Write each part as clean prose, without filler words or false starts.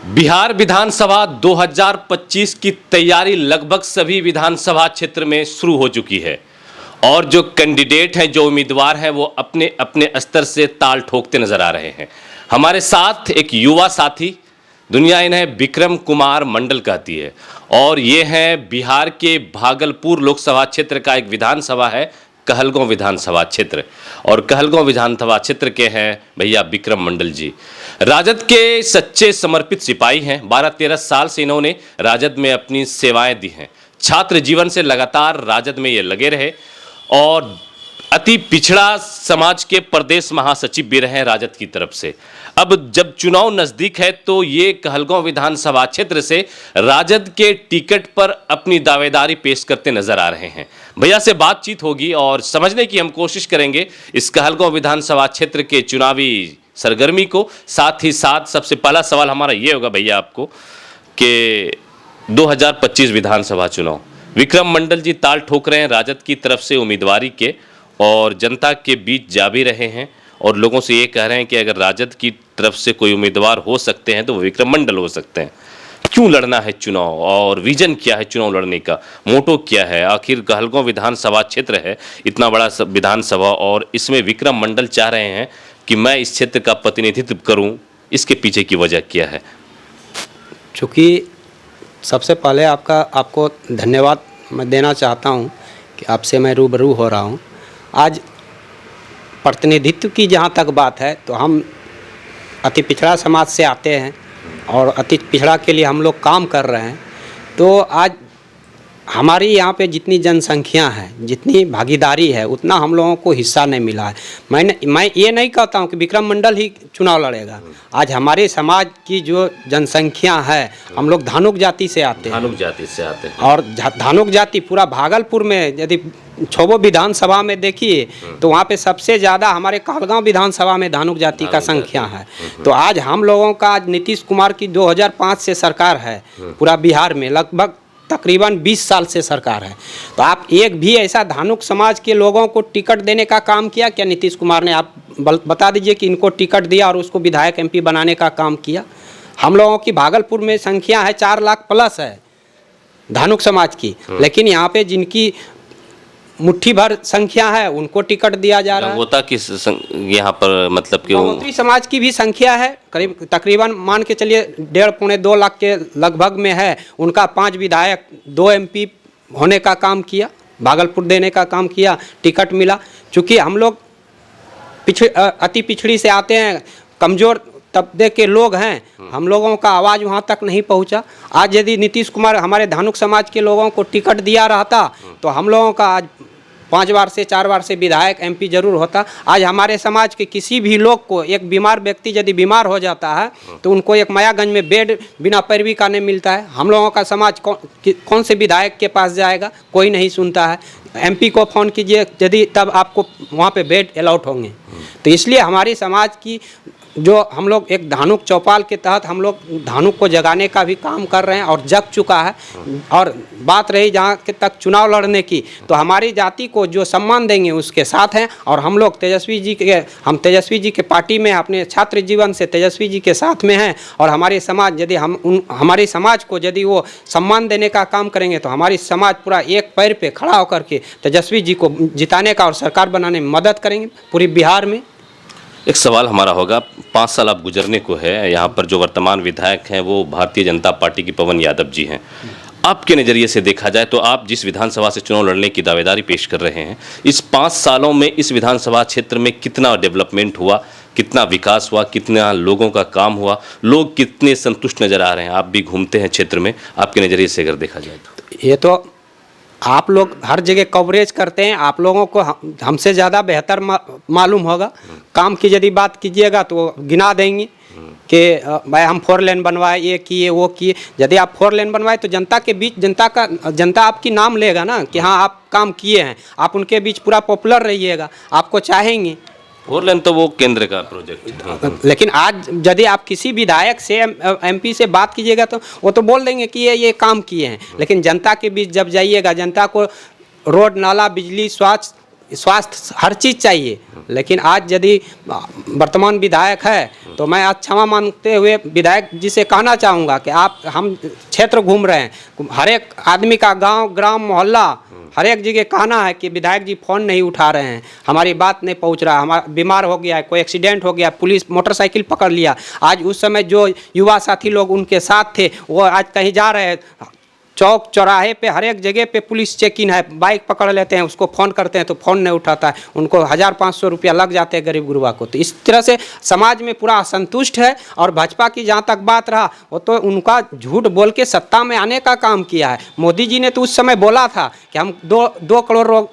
बिहार विधानसभा 2025 की तैयारी लगभग सभी विधानसभा क्षेत्र में शुरू हो चुकी है और जो कैंडिडेट हैं, जो उम्मीदवार हैं, वो अपने अपने स्तर से ताल ठोकते नजर आ रहे हैं। हमारे साथ एक युवा साथी, दुनिया इन्हें विक्रम कुमार मंडल कहती है और ये हैं बिहार के भागलपुर लोकसभा क्षेत्र का एक विधानसभा है, कहलगांव विधानसभा क्षेत्र। और कहलगांव विधानसभा क्षेत्र के हैं भैया विक्रम मंडल जी। राजद के सच्चे समर्पित सिपाही हैं। 12-13 साल से इन्होंने राजद में अपनी सेवाएं दी हैं। छात्र जीवन से लगातार राजद में ये लगे रहे और अति पिछड़ा समाज के प्रदेश महासचिव भी रहे राजद की तरफ से। अब जब चुनाव नजदीक है तो ये कहलगांव विधानसभा क्षेत्र से राजद के टिकट पर अपनी दावेदारी पेश करते नजर आ रहे हैं। भैया से बातचीत होगी और समझने की हम कोशिश करेंगे इस कहलगांव विधानसभा क्षेत्र के चुनावी सरगर्मी को। साथ ही साथ सबसे पहला सवाल हमारा ये होगा भैया आपको कि 2025 विधानसभा चुनाव, विक्रम मंडल जी ताल ठोक रहे हैं राजद की तरफ से उम्मीदवारी के और जनता के बीच जा भी रहे हैं और लोगों से ये कह रहे हैं कि अगर राजद की तरफ से कोई उम्मीदवार हो सकते हैं तो वो विक्रम मंडल हो सकते हैं। क्यों लड़ना है चुनाव और विजन क्या है चुनाव लड़ने का, मोटो क्या है? आखिर कहलगांव विधानसभा क्षेत्र है, इतना बड़ा विधानसभा, और इसमें विक्रम मंडल चाह रहे हैं कि मैं इस क्षेत्र का प्रतिनिधित्व करूं, इसके पीछे की वजह क्या है? चूँकि सबसे पहले आपको धन्यवाद मैं देना चाहता हूं कि आपसे मैं रूबरू हो रहा हूं। आज प्रतिनिधित्व की जहां तक बात है तो हम अति पिछड़ा समाज से आते हैं और अति पिछड़ा के लिए हम लोग काम कर रहे हैं। तो आज हमारी यहाँ पे जितनी जनसंख्या है, जितनी भागीदारी है, उतना हम लोगों को हिस्सा नहीं मिला है। मैं ये नहीं कहता हूँ कि विक्रम मंडल ही चुनाव लड़ेगा। आज हमारे समाज की जो जनसंख्या है, हम लोग धानुक जाति से आते हैं। धानुक जाति से आते हैं और धानुक जाति पूरा भागलपुर में यदि 6 विधानसभा में देखिए तो वहाँ पे सबसे ज़्यादा हमारे कहलगांव विधानसभा में धानुक जाति का संख्या है। तो आज हम लोगों का आज नीतीश कुमार की 2005 से सरकार है पूरा बिहार में, लगभग तकरीबन 20 साल से सरकार है। तो आप एक भी ऐसा धानुक समाज के लोगों को टिकट देने का काम किया क्या नीतीश कुमार ने? आप बता दीजिए कि इनको टिकट दिया और उसको विधायक एमपी बनाने का काम किया। हम लोगों की भागलपुर में संख्या है 4 लाख प्लस है धानुक समाज की, लेकिन यहाँ पे जिनकी मुट्ठी भर संख्या है उनको टिकट दिया जा रहा है। गंगोता की यहाँ पर मतलब कि गंगोत्री समाज की भी संख्या है करीब तकरीबन मान के चलिए 1.5-2 लाख के लगभग में है। उनका 5 विधायक 2 एमपी होने का काम किया, भागलपुर देने का काम किया, टिकट मिला। चूँकि हम लोग अति पिछड़ी से आते हैं, कमज़ोर तबके के लोग हैं, हम लोगों का आवाज़ वहाँ तक नहीं पहुँचा। आज यदि नीतीश कुमार हमारे धानुक समाज के लोगों को टिकट दिया रहता तो हम लोगों का आज 5 बार से 4 बार से विधायक एमपी जरूर होता। आज हमारे समाज के किसी भी लोग को, एक बीमार व्यक्ति यदि बीमार हो जाता है तो उनको एक मायागंज में बेड बिना पैरवी का नहीं मिलता है। हम लोगों का समाज कौन से विधायक के पास जाएगा? कोई नहीं सुनता है। एमपी को फ़ोन कीजिए यदि तब आपको वहाँ पे बेड अलाउट होंगे। तो इसलिए हमारी समाज की जो हम लोग एक धानुक चौपाल के तहत हम लोग धानुक को जगाने का भी काम कर रहे हैं और जग चुका है। और बात रही जहाँ के तक चुनाव लड़ने की, तो हमारी जाति को जो सम्मान देंगे उसके साथ हैं। और हम लोग तेजस्वी जी के पार्टी में अपने छात्र जीवन से तेजस्वी जी के साथ में हैं। और हमारे समाज यदि हमारे समाज को यदि वो सम्मान देने का काम करेंगे तो हमारी समाज पूरा एक पैर पे खड़ा होकर के तेजस्वी जी को जिताने का और सरकार बनाने में मदद करेंगे पूरी बिहार में। एक सवाल हमारा होगा, 5 साल अब गुजरने को है, यहाँ पर जो वर्तमान विधायक हैं वो भारतीय जनता पार्टी की पवन यादव जी हैं। आपके नज़रिए से देखा जाए तो आप जिस विधानसभा से चुनाव लड़ने की दावेदारी पेश कर रहे हैं, इस 5 सालों में इस विधानसभा क्षेत्र में कितना डेवलपमेंट हुआ, कितना विकास हुआ, कितना लोगों का काम हुआ, लोग कितने संतुष्ट नज़र आ रहे हैं? आप भी घूमते हैं क्षेत्र में, आपके नज़रिए से अगर देखा जाए तो। ये तो आप लोग हर जगह कवरेज करते हैं, आप लोगों को हमसे ज़्यादा बेहतर मालूम होगा। काम की यदि बात कीजिएगा तो गिना देंगे कि भाई हम 4 लेन बनवाए, ये किए वो किए। यदि आप 4 लेन बनवाए तो जनता के बीच जनता आपकी नाम लेगा ना कि हाँ आप काम किए हैं, आप उनके बीच पूरा पॉपुलर रहिएगा, आपको चाहेंगे। 4 लेन तो वो केंद्र का प्रोजेक्ट। लेकिन आज यदि आप किसी विधायक से एमपी से बात कीजिएगा तो वो तो बोल देंगे कि ये काम किए हैं। लेकिन जनता के बीच जब जाइएगा, जनता को रोड, नाला, बिजली, स्वास्थ्य स्वास्थ्य हर चीज़ चाहिए। लेकिन आज यदि वर्तमान विधायक है तो मैं आज क्षमा मांगते हुए विधायक जी से कहना चाहूँगा कि आप, हम क्षेत्र घूम रहे हैं, हर एक आदमी का गांव, ग्राम, मोहल्ला, हर एक जगह कहना है कि विधायक जी फ़ोन नहीं उठा रहे हैं, हमारी बात नहीं पहुंच रहा, हमारा बीमार हो गया है, कोई एक्सीडेंट हो गया, पुलिस मोटरसाइकिल पकड़ लिया। आज उस समय जो युवा साथी लोग उनके साथ थे वो आज कहीं जा रहे हैं, चौक चौराहे पे हर एक जगह पे पुलिस चेकिंग है, बाइक पकड़ लेते हैं, उसको फ़ोन करते हैं तो फ़ोन नहीं उठाता है, उनको 1500 रुपया लग जाते हैं गरीब गुरबा को। तो इस तरह से समाज में पूरा असंतुष्ट है। और भाजपा की जहाँ तक बात रहा, वो तो उनका झूठ बोल के सत्ता में आने का काम किया है। मोदी जी ने तो उस समय बोला था कि हम 2 करोड़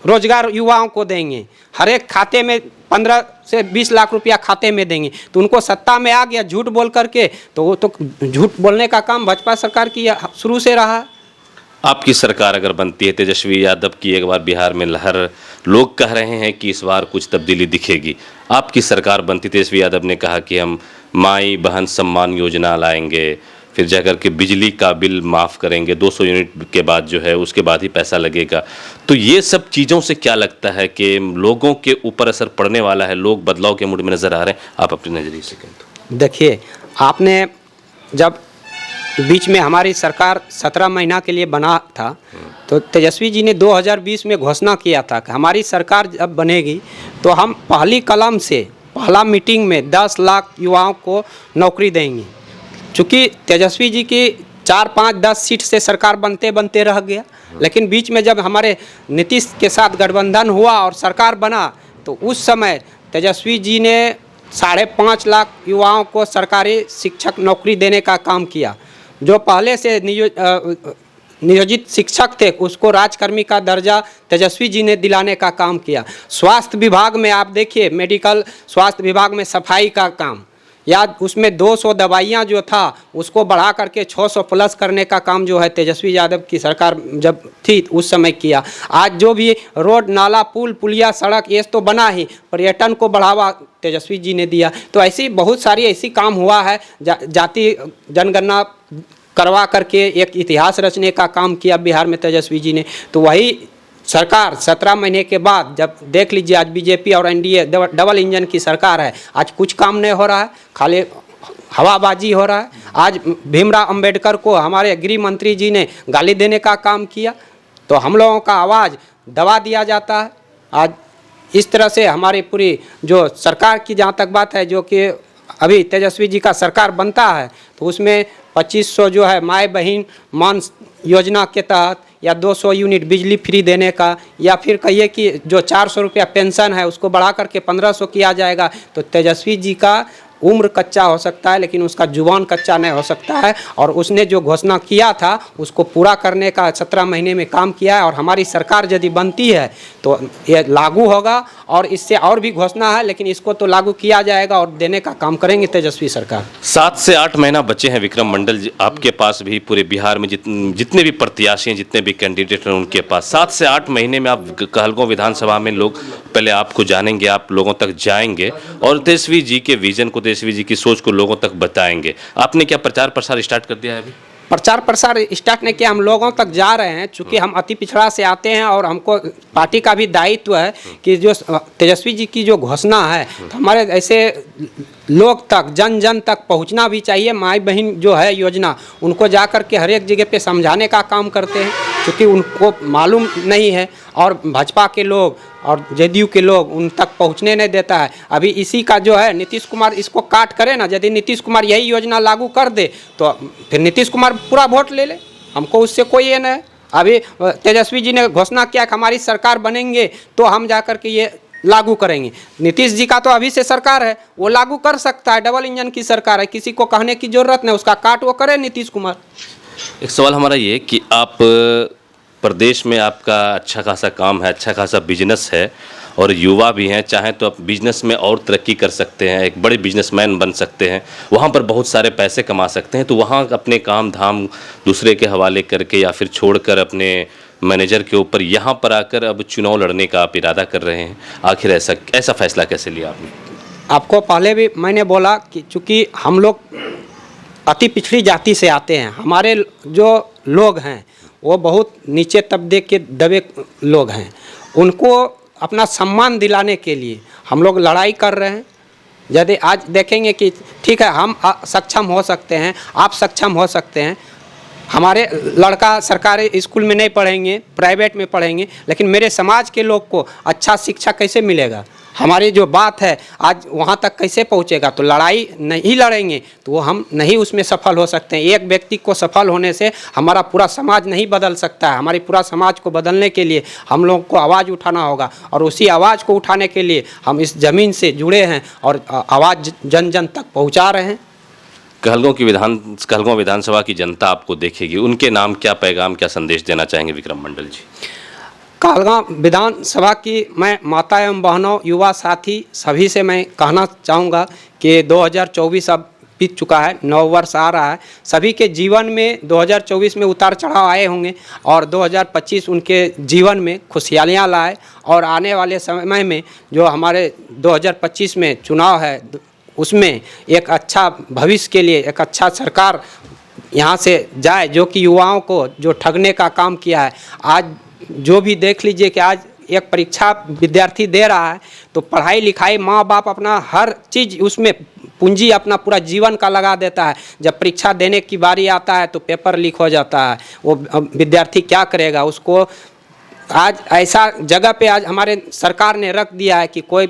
रोजगार युवाओं को देंगे, हर एक खाते में 15 से 20 लाख रुपया खाते में देंगे। तो उनको सत्ता में आ गया झूठ बोल करके, तो वो तो झूठ बोलने का काम भाजपा सरकार की शुरू से रहा। आपकी सरकार अगर बनती है, तेजस्वी यादव की एक बार बिहार में लहर, लोग कह रहे हैं कि इस बार कुछ तब्दीली दिखेगी। आपकी सरकार बनती, तेजस्वी यादव ने कहा कि हम माई बहन सम्मान योजना लाएंगे, फिर जाकर के बिजली का बिल माफ़ करेंगे 200 यूनिट के बाद जो है उसके बाद ही पैसा लगेगा। तो ये सब चीज़ों से क्या लगता है कि लोगों के ऊपर असर पड़ने वाला है, लोग बदलाव के मूड में नज़र आ रहे हैं? आप अपने नज़रिए से कहें। देखिए, आपने जब बीच में हमारी सरकार 17 महीना के लिए बना था तो तेजस्वी जी ने 2020 में घोषणा किया था कि हमारी सरकार जब बनेगी तो हम पहली कलम से पहला मीटिंग में 10 लाख युवाओं को नौकरी देंगे। चूँकि तेजस्वी जी की 4, 5, 10 सीट से सरकार बनते बनते रह गया, लेकिन बीच में जब हमारे नीतीश के साथ गठबंधन हुआ और सरकार बना तो उस समय तेजस्वी जी ने 5.5 लाख युवाओं को सरकारी शिक्षक नौकरी देने का काम किया। जो पहले से नियोजित शिक्षक थे उसको राजकर्मी का दर्जा तेजस्वी जी ने दिलाने का काम किया। स्वास्थ्य विभाग में आप देखिए, मेडिकल स्वास्थ्य विभाग में सफाई का काम, या उसमें 200 दवाइयाँ जो था उसको बढ़ा करके 600 प्लस करने का काम जो है तेजस्वी यादव की सरकार जब थी उस समय किया। आज जो भी रोड, नाला, पुल, पुलिया, सड़क ये तो बना ही, पर्यटन को बढ़ावा तेजस्वी जी ने दिया। तो ऐसी बहुत सारी ऐसी काम हुआ है। जाति जनगणना करवा करके एक इतिहास रचने का काम किया बिहार में तेजस्वी जी ने। तो वही सरकार 17 महीने के बाद जब देख लीजिए, आज बीजेपी और एनडीए डबल इंजन की सरकार है, आज कुछ काम नहीं हो रहा है, खाली हवाबाजी हो रहा है। आज भीमराव अंबेडकर को हमारे गृह मंत्री जी ने गाली देने का काम किया तो हम लोगों का आवाज़ दबा दिया जाता है। आज इस तरह से हमारी पूरी जो सरकार की जहाँ तक बात है, जो कि अभी तेजस्वी जी का सरकार बनता है तो उसमें 2500 जो है माए बहन मान योजना के तहत, या 200 यूनिट बिजली फ्री देने का, या फिर कहिए कि जो 400 रुपया पेंशन है उसको बढ़ा करके 1500 किया जाएगा। तो तेजस्वी जी का उम्र कच्चा हो सकता है लेकिन उसका जुबान कच्चा नहीं हो सकता है। और उसने जो घोषणा किया था उसको पूरा करने का 17 महीने में काम किया है। और हमारी सरकार यदि बनती है तो ये लागू होगा, और इससे और भी घोषणा है लेकिन इसको तो लागू किया जाएगा और देने का काम करेंगे तेजस्वी सरकार। 7 से 8 महीना बचे हैं विक्रम मंडल जी, आपके पास भी, पूरे बिहार में जितने भी प्रत्याशी हैं, जितने भी कैंडिडेट हैं उनके पास 7 से 8 महीने में आप कहलगांव विधानसभा में लोग पहले आपको जानेंगे, आप लोगों तक जाएंगे और तेजस्वी जी के विजन को, तेजस्वी जी की सोच को लोगों तक बताएंगे। आपने क्या प्रचार प्रसार स्टार्ट कर दिया है अभी? प्रचार प्रसार स्टार्ट नहीं किया, हम लोगों तक जा रहे हैं। चूँकि हम अति पिछड़ा से आते हैं और हमको पार्टी का भी दायित्व है कि जो तेजस्वी जी की जो घोषणा है तो हमारे ऐसे लोग तक, जन जन तक पहुंचना भी चाहिए। माई बहन जो है योजना, उनको जा कर के हर एक जगह पे समझाने का काम करते हैं क्योंकि उनको मालूम नहीं है और भाजपा के लोग और जेडीयू के लोग उन तक पहुंचने नहीं देता है। अभी इसी का जो है नीतीश कुमार इसको काट करे ना, यदि नीतीश कुमार यही योजना लागू कर दे तो फिर नीतीश कुमार पूरा वोट ले ले, हमको उससे कोई ये नहीं है। अभी तेजस्वी जी ने घोषणा किया कि हमारी सरकार बनेंगे तो हम जा कर के ये लागू करेंगे। नीतीश जी का तो अभी से सरकार है, वो लागू कर सकता है, डबल इंजन की सरकार है, किसी को कहने की जरूरत नहीं, उसका काट वो करे नीतीश कुमार। एक सवाल हमारा ये कि आप प्रदेश में आपका अच्छा खासा काम है, अच्छा खासा बिजनेस है और युवा भी हैं, चाहें तो आप बिजनेस में और तरक्की कर सकते हैं, एक बड़े बिजनेसमैन बन सकते हैं, वहाँ पर बहुत सारे पैसे कमा सकते हैं। तो वहाँ अपने काम धाम दूसरे के हवाले करके या फिर छोड़कर अपने मैनेजर के ऊपर यहाँ पर आकर अब चुनाव लड़ने का आप इरादा कर रहे हैं, आखिर ऐसा फैसला कैसे लिया आपने? आपको पहले भी मैंने बोला कि चूँकि हम लोग अति पिछड़ी जाति से आते हैं, हमारे जो लोग हैं वो बहुत नीचे तबके के दबे लोग हैं, उनको अपना सम्मान दिलाने के लिए हम लोग लड़ाई कर रहे हैं। यदि आज देखेंगे कि ठीक है हम सक्षम हो सकते हैं, आप सक्षम हो सकते हैं, हमारे लड़का सरकारी स्कूल में नहीं पढ़ेंगे, प्राइवेट में पढ़ेंगे, लेकिन मेरे समाज के लोग को अच्छा शिक्षा कैसे मिलेगा? हमारी जो बात है आज वहाँ तक कैसे पहुँचेगा? तो लड़ाई नहीं लड़ेंगे तो वो हम नहीं उसमें सफल हो सकते हैं। एक व्यक्ति को सफल होने से हमारा पूरा समाज नहीं बदल सकता है। हमारी पूरा समाज को बदलने के लिए हम लोग को आवाज़ उठाना होगा, और उसी आवाज़ को उठाने के लिए हम इस ज़मीन से जुड़े हैं और आवाज़ जन जन तक पहुँचा रहे हैं। कहलगांव विधानसभा की जनता आपको देखेगी, उनके नाम क्या पैगाम, क्या संदेश देना चाहेंगे विक्रम मंडल जी? कहलगांव विधानसभा की मैं माता एवं बहनों, युवा साथी सभी से मैं कहना चाहूँगा कि 2024 अब बीत चुका है, नव वर्ष आ रहा है। सभी के जीवन में 2024 में उतार चढ़ाव आए होंगे और 2025 उनके जीवन में खुशहालियाँ लाए, और आने वाले समय में जो हमारे 2025 में चुनाव है उसमें एक अच्छा भविष्य के लिए एक अच्छा सरकार यहाँ से जाए, जो कि युवाओं को जो ठगने का काम किया है। आज जो भी देख लीजिए कि आज एक परीक्षा विद्यार्थी दे रहा है तो पढ़ाई लिखाई माँ बाप अपना हर चीज़ उसमें पूंजी अपना पूरा जीवन का लगा देता है। जब परीक्षा देने की बारी आता है तो पेपर लीक हो जाता है, वो विद्यार्थी क्या करेगा? उसको आज ऐसा जगह पे आज हमारे सरकार ने रख दिया है कि कोई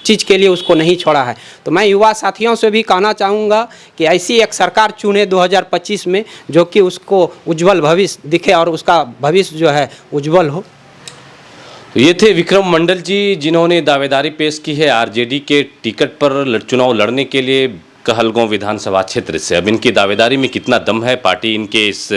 चीज़ के लिए उसको नहीं छोड़ा है। तो मैं युवा साथियों से भी कहना चाहूँगा कि ऐसी एक सरकार चुने 2025 में जो कि उसको उज्जवल भविष्य दिखे और उसका भविष्य जो है उज्जवल हो। तो ये थे विक्रम मंडल जी, जिन्होंने दावेदारी पेश की है आरजेडी के टिकट पर चुनाव लड़ने के लिए कहलगांव विधानसभा क्षेत्र से। अब इनकी दावेदारी में कितना दम है, पार्टी इनके इस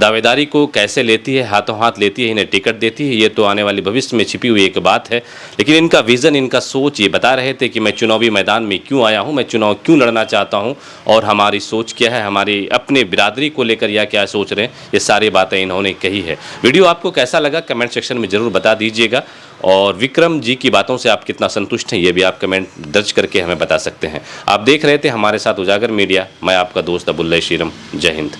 दावेदारी को कैसे लेती है, हाथों हाथ लेती है, इन्हें टिकट देती है, ये तो आने वाले भविष्य में छिपी हुई एक बात है। लेकिन इनका विज़न, इनका सोच ये बता रहे थे कि मैं चुनावी मैदान में क्यों आया हूँ, मैं चुनाव क्यों लड़ना चाहता हूँ और हमारी सोच क्या है, हमारी अपने बिरादरी को लेकर या क्या सोच रहे हैं, ये सारी बातें इन्होंने कही है। वीडियो आपको कैसा लगा कमेंट सेक्शन में ज़रूर बता दीजिएगा, और विक्रम जी की बातों से आप कितना संतुष्ट हैं ये भी आप कमेंट दर्ज करके हमें बता सकते हैं। आप देख रहे थे हमारे साथ उजागर मीडिया, मैं आपका दोस्त अबुल्ला श्रीरम। जय हिंद।